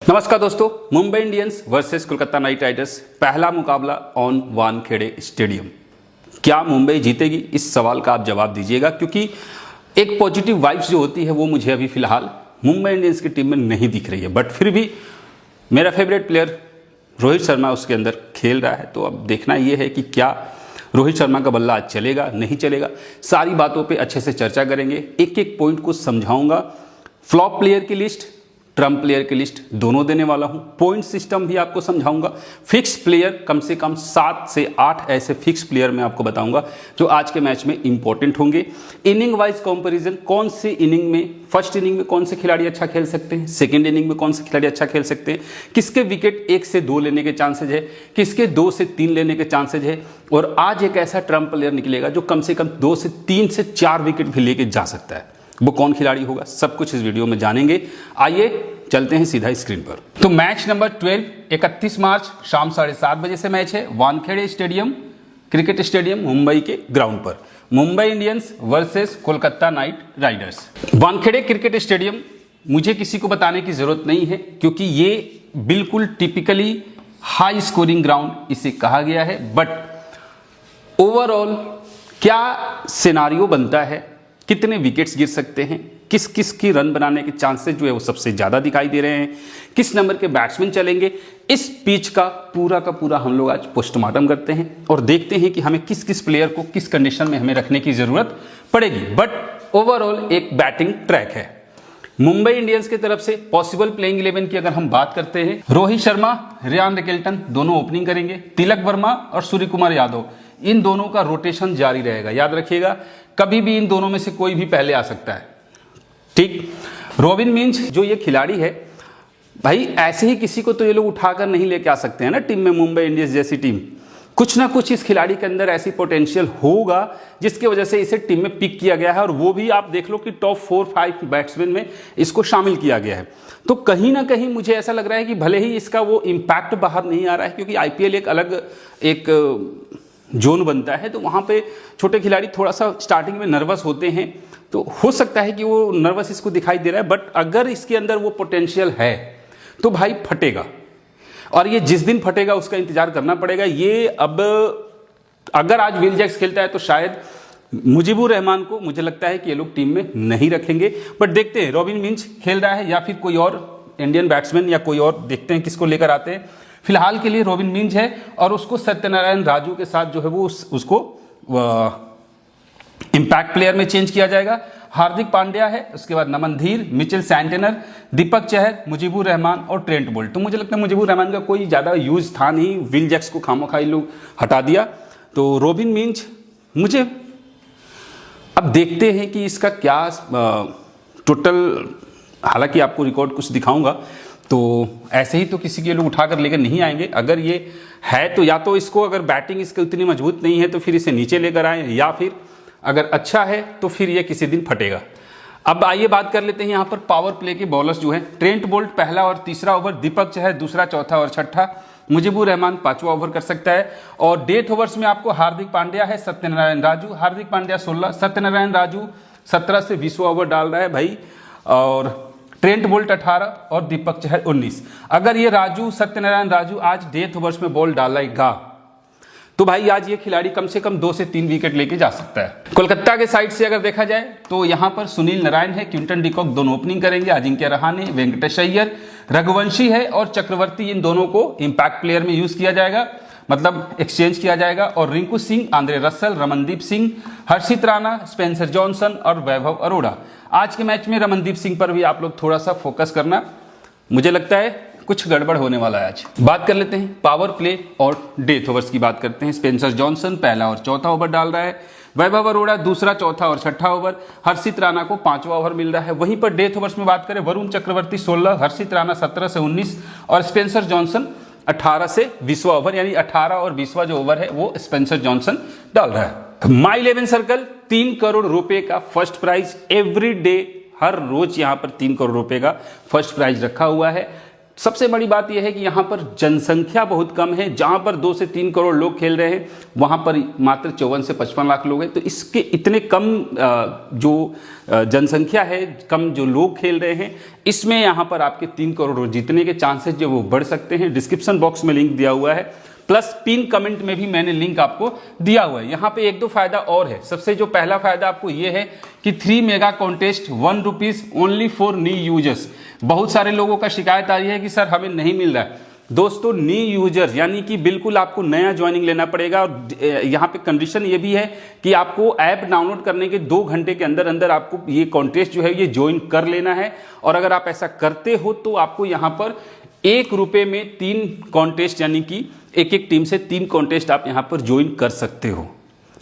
नमस्कार दोस्तों, Mumbai Indians versus Kolkata night Riders पहला मुकाबला ऑन वानखेड़े स्टेडियम। क्या मुंबई जीतेगी? इस सवाल का आप जवाब दीजिएगा, क्योंकि एक पॉजिटिव वाइब्स जो होती है वो मुझे अभी फिलहाल मुंबई इंडियंस की टीम में नहीं दिख रही है। बट फिर भी मेरा फेवरेट प्लेयर रोहित शर्मा उसके अंदर खेल रहा है, तो अब देखना ये है कि क्या रोहित शर्मा का बल्ला आज चलेगा नहीं चलेगा। सारी बातों पे अच्छे से चर्चा करेंगे, एक एक पॉइंट को समझाऊंगा। फ्लॉप प्लेयर की लिस्ट, ट्रम्प प्लेयर की लिस्ट दोनों देने वाला हूं। पॉइंट सिस्टम भी आपको समझाऊंगा। फिक्स प्लेयर कम से कम 7 से 8 ऐसे फिक्स प्लेयर मैं आपको बताऊंगा जो आज के मैच में इंपॉर्टेंट होंगे। इनिंग वाइज कंपैरिजन, कौन से इनिंग में, फर्स्ट इनिंग में कौन से खिलाड़ी अच्छा खेल सकते हैं, सेकंड इनिंग में कौन से खिलाड़ी अच्छा खेल सकते हैं, किसके विकेट 1 से 2 लेने के चांसेज है, किसके 2 से 3 लेने के चांसेज है। और आज एक ऐसा ट्रम्प प्लेयर निकलेगा जो कम से कम 2 से 3 से 4 विकेट भी लेके जा सकता है। वो कौन खिलाड़ी होगा, सब कुछ इस वीडियो में जानेंगे। आइए चलते हैं सीधा स्क्रीन पर। तो मैच नंबर 12 31 मार्च शाम 7:30 बजे से मैच है Wankhede stadium, cricket stadium Mumbai के ग्राउंड पर। Mumbai Indians versus Kolkata night Riders. Wankhede cricket stadium मुझे किसी को बताने की जरूरत नहीं है, क्योंकि ये बिल्कुल टिपिकली हाई स्कोरिंग ग्राउंड इसे कहा गया है। बट ओवरऑल क्या सिनारियो बनता है, कितने विकेट्स गिर सकते हैं, किस किस की रन बनाने के चांसेस जो है वो सबसे ज्यादा दिखाई दे रहे हैं, किस नंबर के बैट्समैन चलेंगे, इस पिच का पूरा हम लोग आज पोस्टमार्टम करते हैं और देखते हैं कि हमें किस किस प्लेयर को किस कंडीशन में हमें रखने की जरूरत पड़ेगी। बट ओवरऑल एक बैटिंग ट्रैक है। मुंबई इंडियंस की तरफ से पॉसिबल प्लेइंग 11 की अगर हम बात करते हैं, रोहित शर्मा, रियान रिकेल्टन दोनों ओपनिंग करेंगे। तिलक वर्मा और सूर्य कुमार यादव, इन दोनों का रोटेशन जारी रहेगा। याद रखिएगा, कभी भी इन दोनों में से कोई भी पहले आ सकता है। ठीक, रॉबिन मिंज जो ये खिलाड़ी है भाई, ऐसे ही किसी को तो ये लोग उठाकर नहीं लेके आ सकते हैं ना टीम में। मुंबई इंडियंस जैसी टीम, कुछ ना कुछ इस खिलाड़ी के अंदर ऐसी पोटेंशियल होगा जिसकी वजह से इसे टीम में पिक किया गया है। और वो भी आप देख लो कि टॉप 4-5 बैट्समैन में इसको शामिल किया गया है। तो कहीं ना कहीं मुझे ऐसा लग रहा है कि भले ही इसका वो इम्पैक्ट बाहर नहीं आ रहा है, क्योंकि आईपीएल एक अलग एक जोन बनता है, तो वहां पे छोटे खिलाड़ी थोड़ा सा स्टार्टिंग में नर्वस होते हैं, तो हो सकता है कि वो नर्वस इसको दिखाई दे रहा है। बट अगर इसके अंदर वो पोटेंशियल है तो भाई फटेगा, और ये जिस दिन फटेगा उसका इंतजार करना पड़ेगा। ये अब अगर आज विल जैक्स खेलता है तो शायद मुजीबुर रहमान को मुझे लगता है कि ये लोग टीम में नहीं रखेंगे। बट देखते हैं रॉबिन मिंज खेल रहा है या फिर कोई और इंडियन बैट्समैन या कोई और, देखते हैं किसको लेकर आते हैं। फिलहाल के लिए रॉबिन मिंज है और उसको सत्यनारायण राजू के साथ जो है वो उसको इंपैक्ट प्लेयर में चेंज किया जाएगा। हार्दिक पांड्या है, उसके बाद नमन धीर, मिचेल सैंटनर, दीपक चहर, मुजीबुर रहमान और ट्रेंट बोल्ट। तो मुझे लगता है मुजीबुर रहमान का कोई ज्यादा यूज था नहीं, विल जैक्स को खामोखाई लोग हटा दिया। तो रॉबिन मिंज मुझे अब देखते हैं कि इसका क्या टोटल, हालांकि आपको रिकॉर्ड कुछ दिखाऊंगा, तो ऐसे ही तो किसी के लोग उठाकर लेकर नहीं आएंगे। अगर ये है तो या तो इसको, अगर बैटिंग इसकी उतनी मजबूत नहीं है तो फिर इसे नीचे लेकर आए, या फिर अगर अच्छा है तो फिर ये किसी दिन फटेगा। अब आइए बात कर लेते हैं यहाँ पर पावर प्ले के बॉलर्स जो है। ट्रेंट बोल्ट पहला और तीसरा ओवर, दीपक चहर दूसरा, चौथा और छठा, मुजीबुर रहमान 5वां ओवर कर सकता है। और डेथ ओवर्स में आपको हार्दिक पांड्या है, सत्यनारायण राजू, हार्दिक पांड्या 16, सत्यनारायण राजू 17 से 20वां ओवर डाल रहा है भाई, और ट्रेंट बोल्ट 18 और दीपक चहर 19। अगर ये राजू, सत्यनारायण राजू आज डेथ ओवर्स में बॉल डालेगा तो भाई आज ये खिलाड़ी कम से कम 2 से 3 विकेट लेके जा सकता है। कोलकाता के साइड से अगर देखा जाए तो यहां पर सुनील नारायण है, क्विंटन डिकॉक दोनों ओपनिंग करेंगे, अजिंक्य रहाणे, वेंकटेश अय्यर, रघुवंशी है और चक्रवर्ती, इन दोनों को इंपैक्ट प्लेयर में यूज किया जाएगा, मतलब एक्सचेंज किया जाएगा। और रिंकू सिंह, आंद्रे रसल, रमनदीप सिंह, हर्षित राणा, स्पेंसर जॉनसन और वैभव अरोड़ा। आज के मैच में रमनदीप सिंह पर भी आप लोग थोड़ा सा फोकस करना, मुझे लगता है कुछ गड़बड़ होने वाला है आज। बात कर लेते हैं पावर प्ले और डेथ ओवर्स की बात करते हैं। स्पेंसर जॉनसन पहला और चौथा ओवर डाल रहा है, वैभव अरोड़ा दूसरा, चौथा और छठा ओवर, हर्षित राणा को 5वां ओवर मिल रहा है। वहीं पर डेथ ओवर्स में बात करें, वरुण चक्रवर्ती 16, हर्षित राणा 17 से 19 और स्पेंसर जॉनसन 18 से 20वां ओवर, यानी 18 और 20वां जो ओवर है वो स्पेंसर जॉनसन डाल रहा है। माई 11 सर्कल 3 करोड़ रुपए का फर्स्ट प्राइज एवरी डे, हर रोज यहां पर 3 करोड़ रुपए का फर्स्ट प्राइज रखा हुआ है। सबसे बड़ी बात यह है कि यहाँ पर जनसंख्या बहुत कम है। जहाँ पर 2 से 3 करोड़ लोग खेल रहे हैं वहाँ पर मात्र 54 से 55 लाख लोग हैं। तो इसके इतने कम जो जनसंख्या है, कम जो लोग खेल रहे हैं, इसमें यहाँ पर आपके 3 करोड़ जीतने के चांसेस जो वो बढ़ सकते हैं। डिस्क्रिप्शन बॉक्स में लिंक दिया हुआ है, प्लस पिन कमेंट में भी मैंने लिंक आपको दिया हुआ है। यहाँ पे 1-2 फायदा और है। सबसे जो पहला फायदा आपको ये है कि 3 mega contest 1 rupees only for new users. बहुत सारे लोगों का शिकायत आ रही है कि सर हमें नहीं मिल रहा है। दोस्तों, न्यू यूजर यानी कि बिल्कुल आपको नया ज्वाइनिंग लेना पड़ेगा। और यहाँ पे कंडीशन ये भी है कि आपको ऐप डाउनलोड करने के 2 घंटे के अंदर अंदर आपको ये कॉन्टेस्ट जो है ये ज्वाइन कर लेना है। और अगर आप ऐसा करते हो तो आपको यहाँ पर 1 रुपये में 3 कॉन्टेस्ट, यानी कि एक टीम से 3 कॉन्टेस्ट आप यहां पर ज्वाइन कर सकते हो।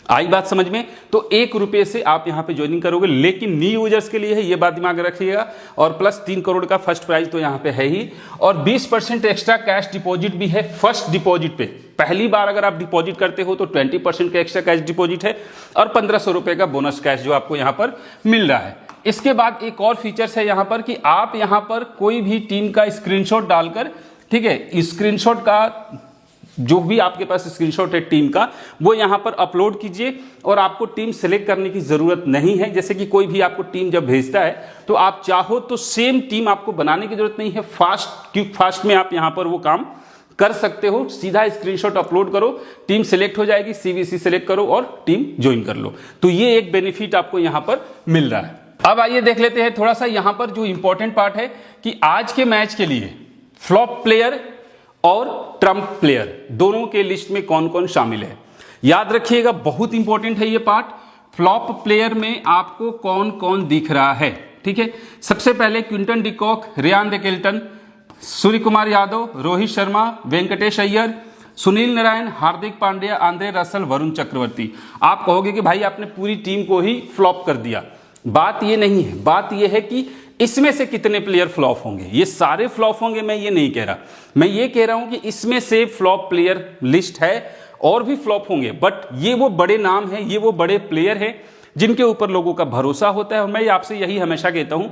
आई बात समझ में? तो 1 रुपये से आप यहां पे ज्वाइनिंग करोगे, लेकिन न्यू यूजर्स के लिए है, ये बात दिमाग में रखिएगा। और प्लस 3 करोड़ का फर्स्ट प्राइज तो यहां पे है ही, और 20% एक्स्ट्रा कैश डिपॉजिट भी है फर्स्ट डिपॉजिट पे। पहली बार अगर आप डिपॉजिट करते हो तो 20% का एक्स्ट्रा कैश डिपॉजिट है, और 1500 रुपए का बोनस कैश जो आपको यहां पर मिल रहा है। इसके बाद एक और फीचर्स है यहां पर कि आप यहां पर कोई भी टीम का स्क्रीनशॉट डालकर, ठीक है, स्क्रीनशॉट का जो भी आपके पास स्क्रीनशॉट है टीम का, वो यहां पर अपलोड कीजिए। और आपको टीम सेलेक्ट करने की जरूरत नहीं है। जैसे कि कोई भी आपको टीम जब भेजता है तो आप चाहो तो सेम टीम आपको बनाने की जरूरत नहीं है। क्विक फास्ट में आप यहां पर वो काम कर सकते हो। सीधा स्क्रीनशॉट अपलोड करो, टीम सेलेक्ट हो जाएगी, सीवीसी सेलेक्ट करो और टीम ज्वाइन कर लो। तो ये एक बेनिफिट आपको यहां पर मिल रहा है। अब आइए देख लेते हैं थोड़ा सा यहां पर जो इंपॉर्टेंट पार्ट है कि आज के मैच के लिए फ्लॉप प्लेयर और ट्रम्प प्लेयर दोनों के लिस्ट में कौन कौन शामिल है। याद रखिएगा, बहुत इंपॉर्टेंट है ये पार्ट। फ्लॉप प्लेयर में आपको कौन कौन दिख रहा है, ठीक है। सबसे पहले Quinton de Kock, Ryan Rickelton, Surya Kumar Yadav, Rohit Sharma, Venkatesh Iyer, Sunil Narayan, Hardik Pandya, Andre Russell, Varun Chakravarthy. आप कहोगे कि भाई आपने पूरी टीम को ही फ्लॉप कर दिया। बात ये नहीं है, बात ये है कि इसमें से कितने प्लेयर फ्लॉप होंगे। ये सारे फ्लॉप होंगे मैं ये नहीं कह रहा, मैं ये कह रहा हूं कि इसमें से फ्लॉप प्लेयर लिस्ट है, और भी फ्लॉप होंगे, बट ये वो बड़े नाम है, ये वो बड़े प्लेयर हैं जिनके ऊपर लोगों का भरोसा होता है। और मैं आपसे यही हमेशा कहता हूं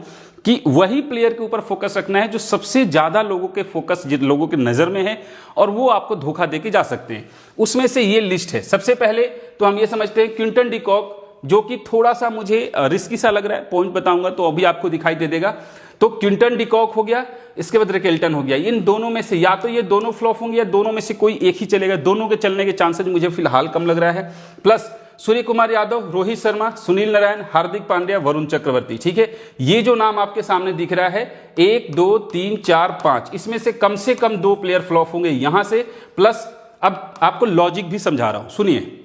कि वही प्लेयर के ऊपर फोकस रखना है जो सबसे ज्यादा लोगों के फोकस, जिन लोगों के नजर में है, और वो आपको धोखा देके जा सकते हैं। उसमें से ये लिस्ट है। सबसे पहले तो हम ये समझते हैं क्विंटन डिकॉक, जो कि थोड़ा सा मुझे रिस्की सा लग रहा है, पॉइंट बताऊंगा तो अभी आपको दिखाई दे देगा। तो क्विंटन डिकॉक हो गया, इसके बाद रिकेल्टन हो गया। इन दोनों में से या तो ये दोनों फ्लॉप होंगे या दोनों में से कोई एक ही चलेगा। दोनों के चलने के चांसेस मुझे फिलहाल कम लग रहा है। प्लस सूर्य कुमार यादव, रोहित शर्मा, सुनील नारायण, हार्दिक पांड्या, वरुण चक्रवर्ती, ठीक है। ये जो नाम आपके सामने दिख रहा है 1 2 3 4 5, इसमें से कम 2 प्लेयर फ्लॉप होंगे यहां से। प्लस अब आपको लॉजिक भी समझा रहा हूं, सुनिए।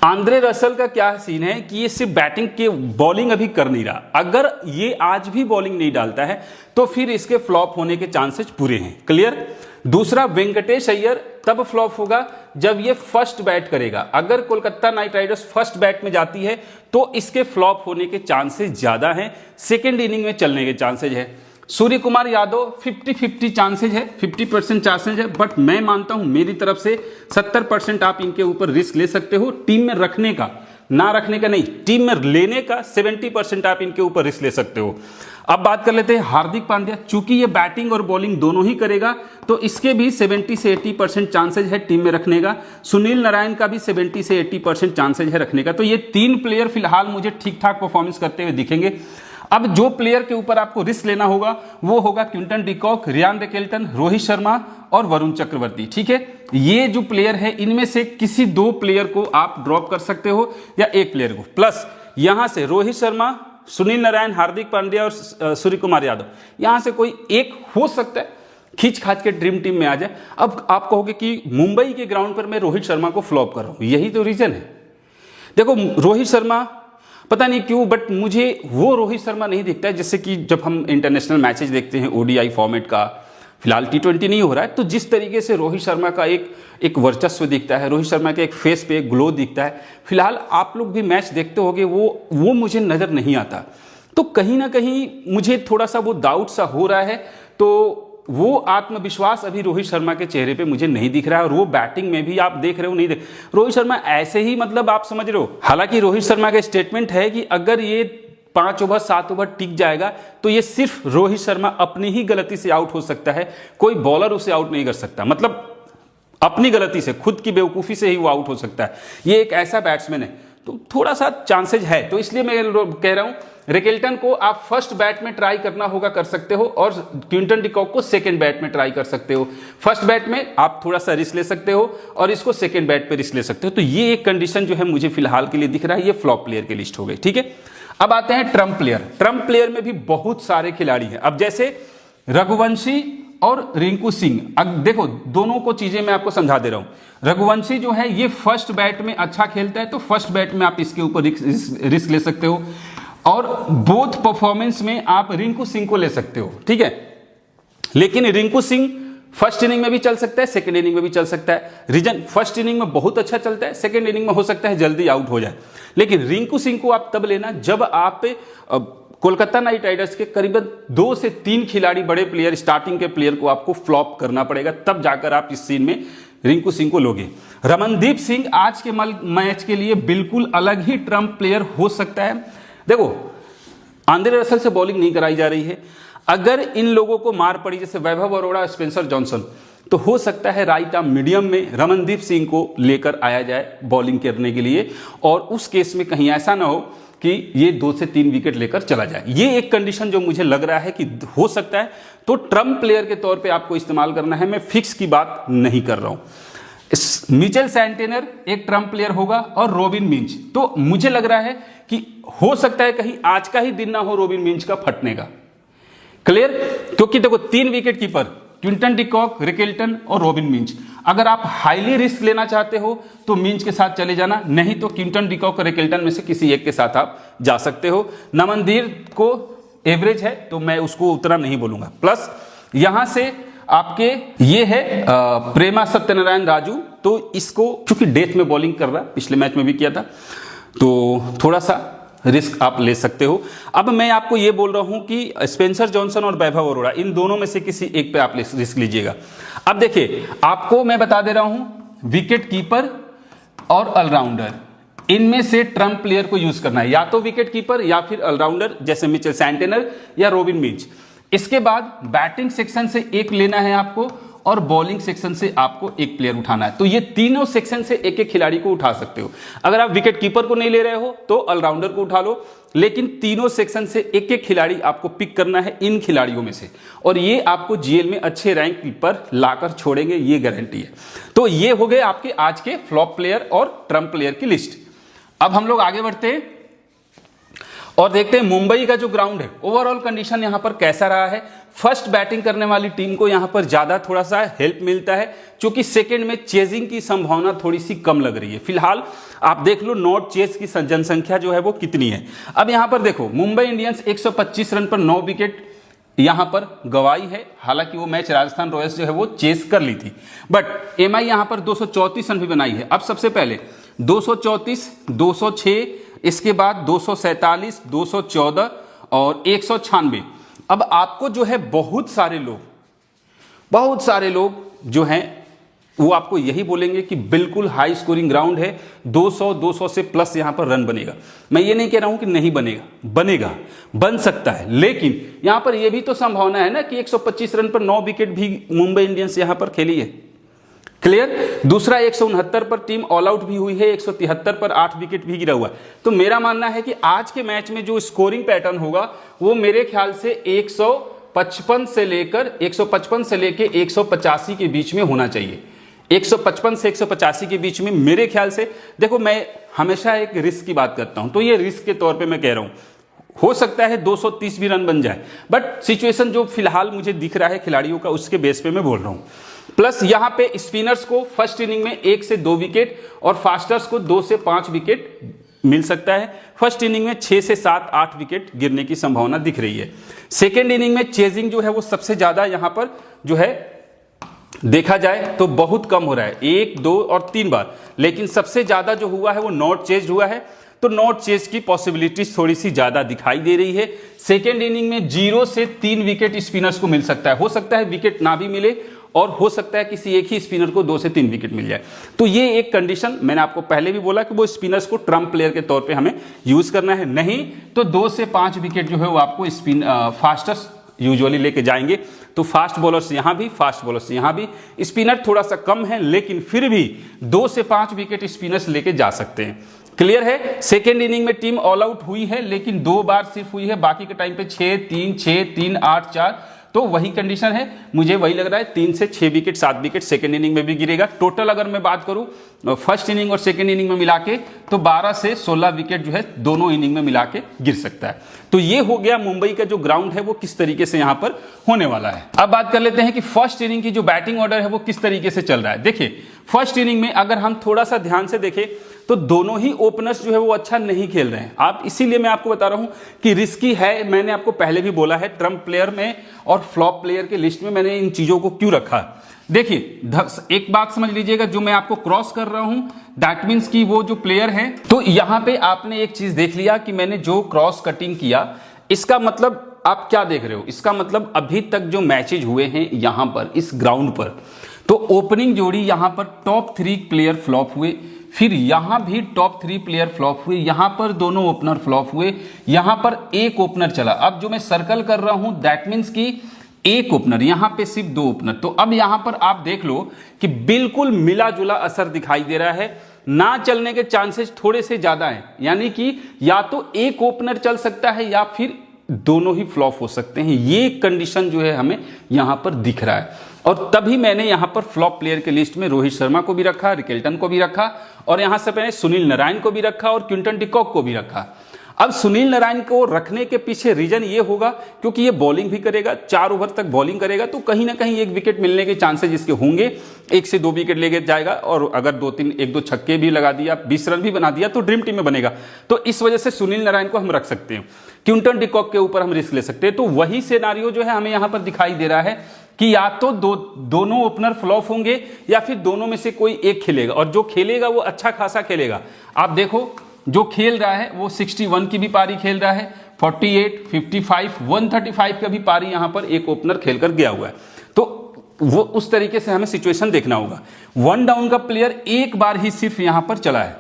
आंद्रे रसल का क्या सीन है कि ये सिर्फ बैटिंग के, बॉलिंग अभी कर नहीं रहा। अगर ये आज भी बॉलिंग नहीं डालता है तो फिर इसके फ्लॉप होने के चांसेस पूरे हैं। क्लियर? दूसरा, वेंकटेश अय्यर तब फ्लॉप होगा जब ये फर्स्ट बैट करेगा। अगर Kolkata night Riders first bat में जाती है तो इसके फ्लॉप होने के चांसेस ज्यादा हैं, सेकेंड इनिंग में चलने के चांसेस है। सूर्य कुमार यादव 50-50 चांसेज है, 50% चांसेज है, बट मैं मानता हूं मेरी तरफ से 70% आप इनके ऊपर रिस्क ले सकते हो। टीम में रखने का, ना रखने का नहीं, टीम में लेने का 70% आप इनके ऊपर रिस्क ले सकते हो। अब बात कर लेते हैं हार्दिक पांड्या। चूंकि ये बैटिंग और बॉलिंग दोनों ही करेगा तो इसके भी 70 से 80% चांसेज है टीम में रखने का। सुनील नारायण का भी 70 से 80% चांसेज है रखने का। तो ये 3 प्लेयर फिलहाल मुझे ठीक ठाक परफॉर्मेंस करते हुए दिखेंगे। अब जो प्लेयर के ऊपर आपको रिस्क लेना होगा वो होगा Quinton de Kock, Ryan Rickelton, Rohit Sharma और वरुण चक्रवर्ती, ठीक है। ये जो प्लेयर है इनमें से किसी 2 प्लेयर को आप ड्रॉप कर सकते हो या 1 प्लेयर को। प्लस यहां से रोहित शर्मा, सुनील नारायण, हार्दिक पांड्या और सूर्य कुमार यादव, यहां से कोई एक हो सकता है खींच खाच के ड्रीम टीम में आ जाए। अब आप कहोगे कि मुंबई के ग्राउंड पर मैं रोहित शर्मा को फ्लॉप कर रहा हूं, यही तो रीजन है। देखो, रोहित शर्मा पता नहीं क्यों, बट मुझे वो रोहित शर्मा नहीं दिखता है जैसे कि जब हम इंटरनेशनल मैचेस देखते हैं ओडीआई फॉर्मेट का, फिलहाल T20 नहीं हो रहा है, तो जिस तरीके से रोहित शर्मा का एक वर्चस्व दिखता है, रोहित शर्मा के एक फेस पे एक ग्लो दिखता है, फिलहाल आप लोग भी मैच देखते होंगे, वो मुझे नजर नहीं आता। तो कहीं ना कहीं मुझे थोड़ा सा वो डाउट सा हो रहा है। तो वो आत्मविश्वास अभी रोहित शर्मा के चेहरे पे मुझे नहीं दिख रहा है, और वो बैटिंग में भी आप देख रहे हो नहीं देख, रोहित शर्मा ऐसे ही, मतलब आप समझ रहे हो। हालांकि रोहित शर्मा का स्टेटमेंट है कि अगर ये 5 ओवर 7 ओवर टिक जाएगा तो ये सिर्फ रोहित शर्मा अपनी ही गलती से आउट हो सकता है, कोई बॉलर उसे आउट नहीं कर सकता। मतलब अपनी गलती से, खुद की बेवकूफ़ी से ही वो आउट हो सकता है। ये एक ऐसा बैट्समैन है, तो थोड़ा सा चांसेज है। तो इसलिए मैं कह रहा हूं रिकेल्टन को आप फर्स्ट बैट में ट्राई करना होगा, कर सकते हो, और क्विंटन डिकॉक को सेकंड बैट में ट्राई कर सकते हो। फर्स्ट बैट में आप थोड़ा सा रिस्क ले सकते हो और इसको सेकंड बैट पे रिस्क ले सकते हो। तो ये एक कंडीशन जो है मुझे फिलहाल के लिए दिख रहा है। ये फ्लॉप प्लेयर की लिस्ट हो गई, ठीक है। अब आते हैं ट्रम्प प्लेयर। ट्रम्प प्लेयर में भी बहुत सारे खिलाड़ी हैं। अब जैसे रघुवंशी और रिंकू सिंह, अब देखो दोनों को चीजें मैं आपको समझा दे रहा हूं। रघुवंशी जो है ये फर्स्ट बैट में अच्छा खेलता है, तो फर्स्ट बैट में आप इसके ऊपर रिस्क ले सकते हो, और बोथ परफॉर्मेंस में आप रिंकू सिंह को ले सकते हो, ठीक है। लेकिन रिंकू सिंह फर्स्ट इनिंग में भी चल सकता है, सेकंड इनिंग में भी चल सकता है। रीजन फर्स्ट इनिंग में बहुत अच्छा चलता है, सेकंड इनिंग में हो सकता है जल्दी आउट हो जाए। लेकिन रिंकू सिंह को आप तब लेना जब आप कोलकाता नाइट राइडर्स के करीबन 2 से 3 खिलाड़ी, बड़े प्लेयर, स्टार्टिंग के प्लेयर को आपको फ्लॉप करना पड़ेगा, तब जाकर आप इस सीन में रिंकू सिंह को लोगे। रमनदीप सिंह आज के मैच के लिए बिल्कुल अलग ही ट्रम्प प्लेयर हो सकता है। देखो आंद्रे रसल से बॉलिंग नहीं कराई जा रही है, अगर इन लोगों को मार पड़ी जैसे वैभव अरोड़ा, स्पेंसर जॉनसन, तो हो सकता है राइट आर्म मीडियम में रमनदीप सिंह को लेकर आया जाए बॉलिंग करने के लिए, और उस केस में कहीं ऐसा ना हो कि ये 2 से 3 विकेट लेकर चला जाए। ये एक कंडीशन जो मुझे लग रहा है कि हो सकता है, तो ट्रम्प प्लेयर के तौर पे आपको इस्तेमाल करना है। मैं फिक्स की बात नहीं कर रहा हूं। मिचेल सैंटेनर एक ट्रम्प प्लेयर होगा और रॉबिन मिंच, तो मुझे लग रहा है कि हो सकता है कहीं आज का ही दिन ना हो रॉबिन मिंच का फटने का। क्लियर? क्योंकि देखो 3 wicket keeper, Quinton de Kock, Rickelton और रॉबिन मिंच। अगर आप हाईली रिस्क लेना चाहते हो तो मिंच के साथ चले जाना, नहीं तो क्विंटन डिकॉक और रिकेल्टन में से किसी एक के साथ आप जा सकते हो। नमनदीर को एवरेज है तो मैं उसको उतना नहीं बोलूंगा। प्लस यहां से आपके ये है प्रेमा सत्यनारायण राजू, तो इसको चूंकि डेथ में बॉलिंग कर रहा, पिछले मैच में भी किया था, तो थोड़ा सा रिस्क आप ले सकते हो। अब मैं आपको ये बोल रहा हूं कि स्पेंसर जॉनसन और वैभव अरोड़ा, इन दोनों में से किसी एक पे आप रिस्क लीजिएगा। अब देखिए आपको मैं बता दे रहा हूं विकेट कीपर और ऑलराउंडर, इनमें से ट्रम्प प्लेयर को यूज करना है, या तो विकेट कीपर या फिर ऑलराउंडर जैसे मिचेल सैंटेनर या रॉबिन मिंच। इसके बाद बैटिंग सेक्शन से एक लेना है आपको और बॉलिंग सेक्शन से आपको एक प्लेयर उठाना है। तो ये तीनों सेक्शन से एक एक खिलाड़ी को उठा सकते हो। अगर आप विकेट कीपर को नहीं ले रहे हो तो ऑलराउंडर को उठा लो, लेकिन तीनों सेक्शन से एक एक खिलाड़ी आपको पिक करना है इन खिलाड़ियों में से, और ये आपको जीएल में अच्छे रैंक पर लाकर छोड़ेंगे, ये गारंटी है। तो ये हो गए आपके आज के फ्लॉप प्लेयर और ट्रम्प प्लेयर की लिस्ट। अब हम लोग आगे बढ़ते हैं और देखते हैं मुंबई का जो ग्राउंड है, ओवरऑल कंडीशन यहां पर कैसा रहा है। फर्स्ट बैटिंग करने वाली टीम को यहां पर ज्यादा थोड़ा सा हेल्प मिलता है, क्योंकि सेकंड में चेजिंग की संभावना थोड़ी सी कम लग रही है। फिलहाल आप देख लो नॉट चेज की जनसंख्या जो है वो कितनी है। अब यहां पर देखो मुंबई इंडियंस 125 रन पर 9 विकेट यहां पर गवाई है। हालांकि वो मैच राजस्थान रॉयल्स जो है वो चेस कर ली थी, बट एमआई यहां पर 234 रन भी बनाई है। अब सबसे पहले 234, 206, इसके बाद 247, 214 और 196। अब आपको जो है बहुत सारे लोग जो हैं वो आपको यही बोलेंगे कि बिल्कुल हाई स्कोरिंग ग्राउंड है, 200 से प्लस यहां पर रन बनेगा। मैं ये नहीं कह रहा हूं कि नहीं बनेगा, बन सकता है, लेकिन यहां पर यह भी तो संभावना है ना कि 125 रन पर 9 विकेट भी मुंबई इंडियंस यहां पर खेली है। क्लियर? दूसरा 169 पर टीम ऑल आउट भी हुई है, 173 पर 8 विकेट भी गिरा हुआ है। तो मेरा मानना है कि आज के मैच में जो स्कोरिंग पैटर्न होगा वो मेरे ख्याल से 155 से लेकर 185 के बीच में होना चाहिए। 155 से 185 के बीच में मेरे ख्याल से। देखो मैं हमेशा एक रिस्क की बात करता हूं, तो ये रिस्क के तौर पे मैं कह रहा हूं, हो सकता है 230 भी रन बन जाए, बट सिचुएशन जो फिलहाल मुझे दिख रहा है खिलाड़ियों का, उसके बेस पे मैं बोल रहा हूं। प्लस यहां पे स्पिनर्स को फर्स्ट इनिंग में 1 से 2 विकेट और फास्टर्स को 2 से 5 विकेट मिल सकता है। फर्स्ट इनिंग में 6 से 7, 8 विकेट गिरने की संभावना दिख रही है। सेकेंड इनिंग में चेजिंग जो है वो सबसे ज्यादा यहां पर जो है देखा जाए तो बहुत कम हो रहा है, 1, 2 और 3 बार, लेकिन सबसे ज्यादा जो हुआ है वो नॉट चेज हुआ है। तो नॉट चेज की पॉसिबिलिटीज थोड़ी सी ज्यादा दिखाई दे रही है। सेकेंड इनिंग में 0 से 3 विकेट स्पिनर्स को मिल सकता है, हो सकता है विकेट ना भी मिले और हो सकता है किसी एक ही स्पिनर को 2 से 3 विकेट मिल जाए। तो ये एक कंडीशन मैंने आपको पहले भी बोला कि वो स्पिनर्स को ट्रम्प प्लेयर के तौर पे हमें यूज करना है, नहीं तो 2 से 5 विकेट जो है वो आपको फास्टर्स यूजुअली लेके जाएंगे। तो फास्ट बॉलर्स यहां भी, फास्ट बॉलर्स यहां भी, स्पिनर थोड़ा सा कम है लेकिन फिर भी 2 से 5 विकेट स्पिनर्स लेके जा सकते हैं। क्लियर है। सेकेंड इनिंग में टीम ऑल आउट हुई है लेकिन 2 बार सिर्फ हुई है, बाकी के टाइम पे 6-3, 6-3, 8-4, तो वही कंडीशन है। मुझे वही लग रहा है 3 से 6 विकेट, 7 विकेट सेकेंड इनिंग में भी गिरेगा। टोटल अगर मैं बात करूं फर्स्ट इनिंग और सेकेंड इनिंग में मिला के तो 12 से 16 विकेट जो है दोनों इनिंग में मिला के गिर सकता है। तो ये हो गया मुंबई का जो ग्राउंड है वो किस तरीके से यहां पर होने वाला है। अब बात कर लेते हैं कि फर्स्ट इनिंग की जो बैटिंग ऑर्डर है वो किस तरीके से चल रहा है। देखिए फर्स्ट इनिंग में अगर हम थोड़ा सा ध्यान से देखें तो दोनों ही ओपनर्स जो है वो अच्छा नहीं खेल रहे हैं। आप इसीलिए मैं आपको बता रहा हूं कि रिस्की है। मैंने आपको पहले भी बोला है ट्रम्प प्लेयर में और फ्लॉप प्लेयर के लिस्ट में मैंने इन चीजों को क्यों रखा। देखिए एक बात समझ लीजिएगा, जो मैं आपको क्रॉस कर रहा हूं दैट मीन्स कि वो जो प्लेयर है, तो यहां पे आपने एक चीज देख लिया कि मैंने जो क्रॉस कटिंग किया, इसका मतलब आप क्या देख रहे हो, इसका मतलब अभी तक जो मैचेज हुए हैं यहां पर इस ग्राउंड पर, तो ओपनिंग जोड़ी यहां पर टॉप 3 प्लेयर फ्लॉप हुए, फिर यहां भी टॉप 3 प्लेयर फ्लॉप हुए, यहां पर दोनों ओपनर फ्लॉप हुए, यहां पर एक ओपनर चला। अब जो मैं सर्कल कर रहा हूं दैट मीन्स कि एक ओपनर, यहां पे सिर्फ 2 ओपनर। तो अब यहां पर आप देख लो कि बिल्कुल मिला जुला असर दिखाई दे रहा है, ना चलने के चांसेस थोड़े से ज्यादा हैं, यानी कि या तो एक ओपनर चल सकता है या फिर दोनों ही फ्लॉप हो सकते हैं। ये कंडीशन जो है हमें यहां पर दिख रहा है और तभी मैंने यहां पर फ्लॉप प्लेयर के लिस्ट में रोहित शर्मा को भी रखा, रिकेल्टन को भी रखा और यहां से मैंने सुनील नारायण को भी रखा और क्विंटन डिकॉक को भी रखा। अब सुनील नारायण को रखने के पीछे रीजन ये होगा क्योंकि ये बॉलिंग भी करेगा, 4 ओवर तक बॉलिंग करेगा, तो कहीं ना कहीं 1 विकेट मिलने के चांसेस इसके होंगे। 1 से 2 विकेट लेके जाएगा और अगर 1-2 छक्के भी लगा दिया, 20 रन भी बना दिया तो ड्रीम टीम में बनेगा। तो इस वजह से सुनील नारायण को हम रख सकते हैं, क्विंटन डिकॉक के ऊपर हम रिस्क ले सकते हैं। तो वही सिनेरियो जो है हमें यहां पर दिखाई दे रहा है कि या तो दोनों ओपनर फ्लॉप होंगे या फिर दोनों में से कोई एक खेलेगा और जो खेलेगा वो अच्छा खासा खेलेगा। आप देखो जो खेल रहा है वो 61 की भी पारी खेल रहा है, 48, 55, 135 का भी पारी यहां पर एक ओपनर खेलकर गया हुआ है। तो वो उस तरीके से हमें सिचुएशन देखना होगा। 1 डाउन का प्लेयर एक बार ही सिर्फ यहां पर चला है,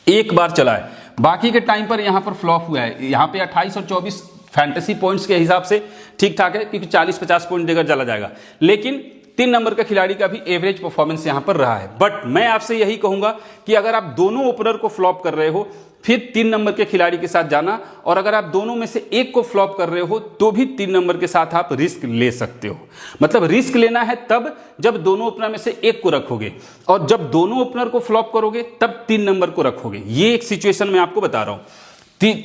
एक बार चला है, बाकी के टाइम पर यहां पर फ्लॉप हुआ है। यहां पे 28 और 24 फैंटेसी पॉइंट्स के हिसाब से ठीक ठाक है क्योंकि 40-50 पॉइंट देकर चला जाएगा, लेकिन 3 नंबर का खिलाड़ी का भी एवरेज परफॉर्मेंस यहां पर रहा है। बट मैं आपसे यही कहूंगा कि अगर आप दोनों ओपनर को फ्लॉप कर रहे हो फिर 3 नंबर के खिलाड़ी के साथ जाना, और अगर आप दोनों में से एक को फ्लॉप कर रहे हो तो भी 3 नंबर के साथ आप रिस्क ले सकते हो। मतलब रिस्क लेना है तब जब दोनों ओपनर में से एक को रखोगे और जब दोनों ओपनर को फ्लॉप करोगे तब 3 नंबर को रखोगे। ये एक सिचुएशन मैं आपको बता रहा हूं।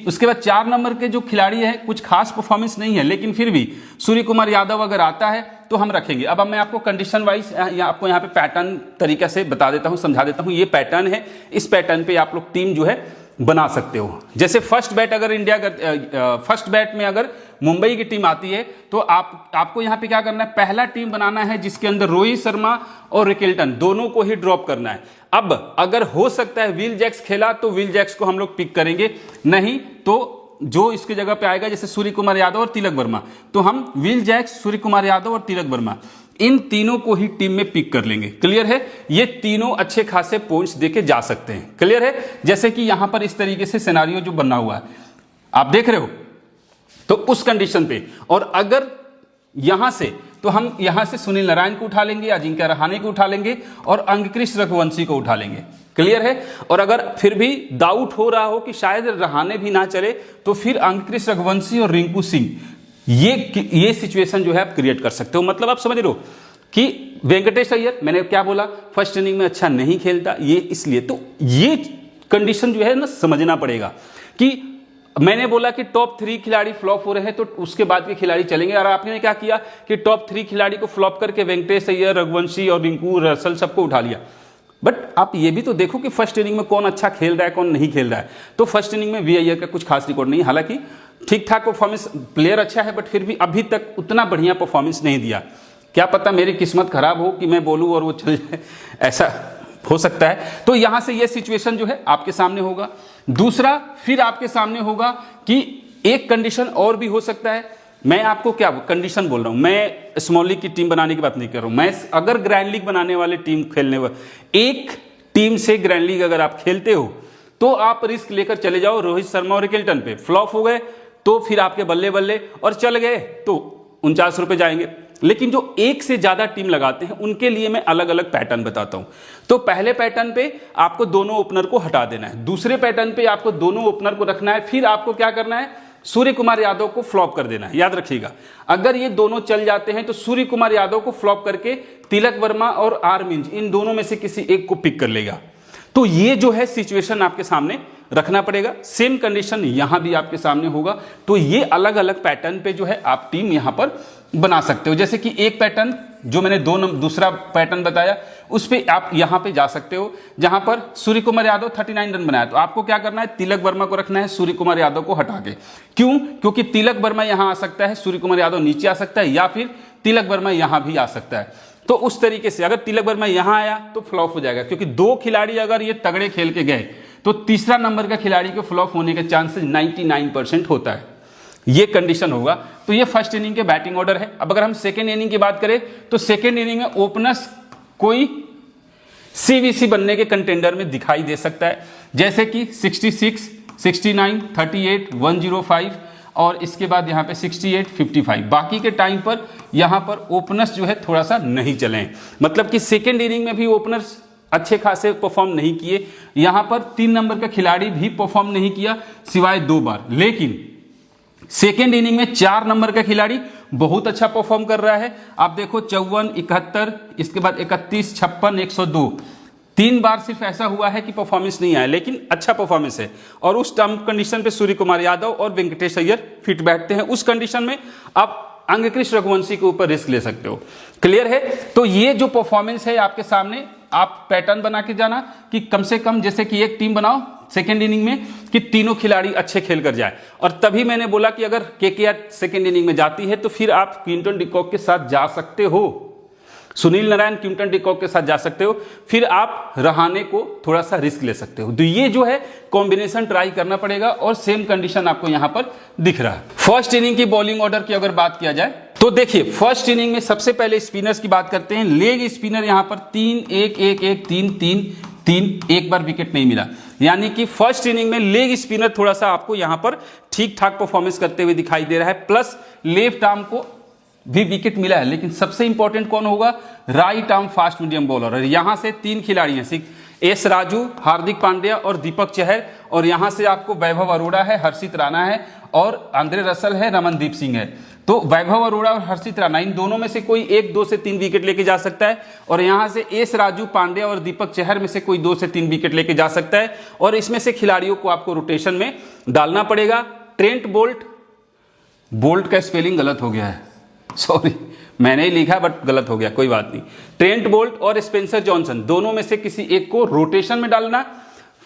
उसके बाद 4 नंबर के जो खिलाड़ी है कुछ खास परफॉर्मेंस नहीं है, लेकिन फिर भी सूर्य कुमार यादव अगर आता है तो हम रखेंगे। अब मैं आपको कंडीशन वाइज आपको यहाँ पे पैटर्न तरीका से बता देता हूँ, समझा देता हूँ। ये पैटर्न है, इस पैटर्न पे आप लोग टीम जो है बना सकते हो। जैसे फर्स्ट बैट अगर फर्स्ट बैट में अगर मुंबई की टीम आती है तो आपको यहाँ पे क्या करना है, पहला टीम बनाना है जिसके अंदर रोहित शर्मा और रिकेल्टन दोनों को ही ड्रॉप करना है। अब अगर हो सकता है विल जैक्स खेला तो विल जैक्स को हम लोग पिक करेंगे, नहीं तो जो इसकी जगह पे आएगा जैसे सूर्य कुमार यादव और तिलक वर्मा, तो हम विल जैक्स, सूर्य कुमार यादव और तिलक वर्मा इन तीनों को ही टीम में पिक कर लेंगे। क्लियर है। ये तीनों अच्छे खासे पॉइंट्स देके जा सकते हैं। क्लियर है। जैसे कि यहां पर इस तरीके से सिनेरियो जो बना हुआ है आप देख रहे हो, तो उस कंडीशन पे, और अगर यहां से तो हम यहां से सुनील नारायण को उठा लेंगे, अजिंक्य रहाणे को उठा लेंगे और अंगकृष रघुवंशी को उठा लेंगे। क्लियर है। और अगर फिर भी डाउट हो रहा हो कि शायद रहाणे भी ना चले तो फिर अंगकृष रघुवंशी और रिंकू सिंह, ये सिचुएशन जो है आप क्रिएट कर सकते हो। मतलब आप समझ रहे हो कि वेंकटेश अय्यर, मैंने क्या बोला, फर्स्ट इनिंग में अच्छा नहीं खेलता, ये इसलिए, तो ये कंडीशन जो है ना समझना पड़ेगा कि मैंने बोला कि टॉप 3 खिलाड़ी फ्लॉप हो रहे हैं तो उसके बाद के खिलाड़ी चलेंगे, और आपने क्या किया कि टॉप 3 खिलाड़ी को फ्लॉप करके वेंकटेश अय्यर, रघुवंशी और रिंकू, रसल सबको उठा लिया। बट आप ये भी तो देखो कि फर्स्ट इनिंग में कौन अच्छा खेल रहा है कौन नहीं खेल रहा है। तो फर्स्ट इनिंग में वी अय्यर का कुछ खास रिकॉर्ड नहीं, हालांकि ठीक ठाक परफॉर्मेंस, प्लेयर अच्छा है, बट फिर भी अभी तक उतना बढ़िया परफॉर्मेंस नहीं दिया। क्या पता मेरी किस्मत खराब हो कि मैं बोलूं और वो चल जाए, ऐसा हो सकता है। तो यहां से ये सिचुएशन जो है आपके सामने होगा। दूसरा फिर आपके सामने होगा कि एक कंडीशन और भी हो सकता है मैं आपको क्या कंडीशन बोल रहा हूं, मैं स्मॉल लीग की टीम बनाने की बात नहीं कर रहा हूं। मैं अगर ग्रैंड लीग बनाने वाले टीम खेलने वाले, एक टीम से ग्रैंड लीग अगर आप खेलते हो तो आप रिस्क लेकर चले जाओ रोहित शर्मा और रिकेल्टन पे। फ्लॉप हो गए तो फिर आपके बल्ले बल्ले, और चल गए तो 49 रुपए जाएंगे। लेकिन जो एक से ज्यादा टीम लगाते हैं उनके लिए मैं अलग अलग पैटर्न बताता हूं। तो पहले पैटर्न पे आपको दोनों ओपनर को हटा देना है, दूसरे पैटर्न पे आपको दोनों ओपनर को रखना है, फिर आपको क्या करना है, सूर्य कुमार यादव को फ्लॉप कर देना है। याद रखिएगा, अगर ये दोनों चल जाते हैं तो सूर्य कुमार यादव को फ्लॉप करके तिलक वर्मा और आर मिंज, इन दोनों में से किसी एक को पिक कर लेगा। तो ये जो है सिचुएशन आपके सामने रखना पड़ेगा। सेम कंडीशन यहां भी आपके सामने होगा। तो ये अलग अलग पैटर्न पे जो है आप टीम यहां पर बना सकते हो। जैसे कि एक पैटर्न जो मैंने दूसरा पैटर्न बताया, उस पे आप यहां पे जा सकते हो, जहां पर सूर्य कुमार यादव 39 रन बनाया। तो आपको क्या करना है, तिलक वर्मा को रखना है सूर्य कुमार यादव को हटा के। क्यों? क्योंकि तिलक वर्मा यहां आ सकता है, सूर्य कुमार यादव नीचे आ सकता है, या फिर तिलक वर्मा यहां भी आ सकता है। तो उस तरीके से अगर तिलक वर्मा यहां आया तो फ्लॉप हो जाएगा, क्योंकि दो खिलाड़ी अगर ये तगड़े खेल के गए तो तीसरा नंबर का खिलाड़ी के फ्लॉप होने के चांसेस 99% होता है। ये कंडीशन होगा। तो ये फर्स्ट इनिंग के बैटिंग ऑर्डर है। अब अगर हम सेकेंड इनिंग की बात करें तो सेकेंड इनिंग में ओपनर्स कोई सीवीसी बनने के कंटेंडर में दिखाई दे सकता है, जैसे कि 66, 69, 38, 105 और इसके बाद यहाँ पे 68, 55। बाकी के टाइम पर यहाँ पर ओपनर्स जो है थोड़ा सा नहीं चले, मतलब कि सेकेंड इनिंग में भी ओपनर्स अच्छे खासे परफॉर्म नहीं किए। यहाँ पर 3 नंबर का खिलाड़ी भी परफॉर्म नहीं किया सिवाय 2 बार। लेकिन सेकेंड इनिंग में 4 नंबर का खिलाड़ी बहुत अच्छा परफॉर्म कर रहा है। आप देखो 54, 71, इसके बाद 31, 56, 102। 3 बार सिर्फ ऐसा हुआ है कि परफॉर्मेंस नहीं आया, लेकिन अच्छा परफॉर्मेंस है। और उस टर्म कंडीशन पे सूर्य कुमार यादव और वेंकटेश अय्यर फिट बैठते हैं। उस कंडीशन में आप अंगकृष्ण रघुवंशी के ऊपर रिस्क ले सकते हो। क्लियर है? तो ये जो परफॉर्मेंस है आपके सामने, आप पैटर्न बना के जाना कि कम से कम जैसे कि एक टीम बनाओ सेकेंड इनिंग में कि तीनों खिलाड़ी अच्छे खेल कर जाए। और तभी मैंने बोला कि अगर केकेआर सेकेंड इनिंग में जाती है तो फिर आप क्विंटन डिकॉक के साथ जा सकते हो, सुनील नारायण क्विंटन डिकॉक के साथ जा सकते हो, फिर आप रहाणे को थोड़ा सा रिस्क ले सकते हो। तो ये जो है कॉम्बिनेशन ट्राई करना पड़ेगा और सेम कंडीशन आपको यहां पर दिख रहा है। फर्स्ट इनिंग की बॉलिंग ऑर्डर की अगर बात किया जाए तो देखिए, फर्स्ट इनिंग में सबसे पहले स्पिनर्स की बात करते हैं। लेग स्पिनर यहां पर 3, 1, 1, 1, 3, 3, 3, एक बार विकेट नहीं मिला। यानी कि फर्स्ट इनिंग में लेग स्पिनर थोड़ा सा आपको यहां पर ठीक ठाक परफॉर्मेंस करते हुए दिखाई दे रहा है, प्लस लेफ्ट आर्म को भी विकेट मिला है। लेकिन सबसे इंपॉर्टेंट कौन होगा, right arm fast medium bowler. और यहां से 3 खिलाड़ी हैं, एस राजू, हार्दिक पांड्या और दीपक चहर। और यहां से आपको वैभव अरोड़ा है, हर्षित राणा है और आंद्रे रसल है, रमनदीप सिंह है। तो वैभव अरोड़ा और हर्षित राणा, इन दोनों में से कोई 1, 2 से 3 विकेट लेके जा सकता है। और यहां से एस राजू, पांड्या और दीपक चहर में से कोई 2 से 3 विकेट लेके जा सकता है। और इसमें से खिलाड़ियों को आपको रोटेशन में डालना पड़ेगा। ट्रेंट बोल्ट, बोल्ट का स्पेलिंग गलत हो गया है, सॉरी मैंने ही लिखा बट गलत हो गया, कोई बात नहीं। ट्रेंट बोल्ट और स्पेंसर जॉनसन, दोनों में से किसी एक को रोटेशन में डालना,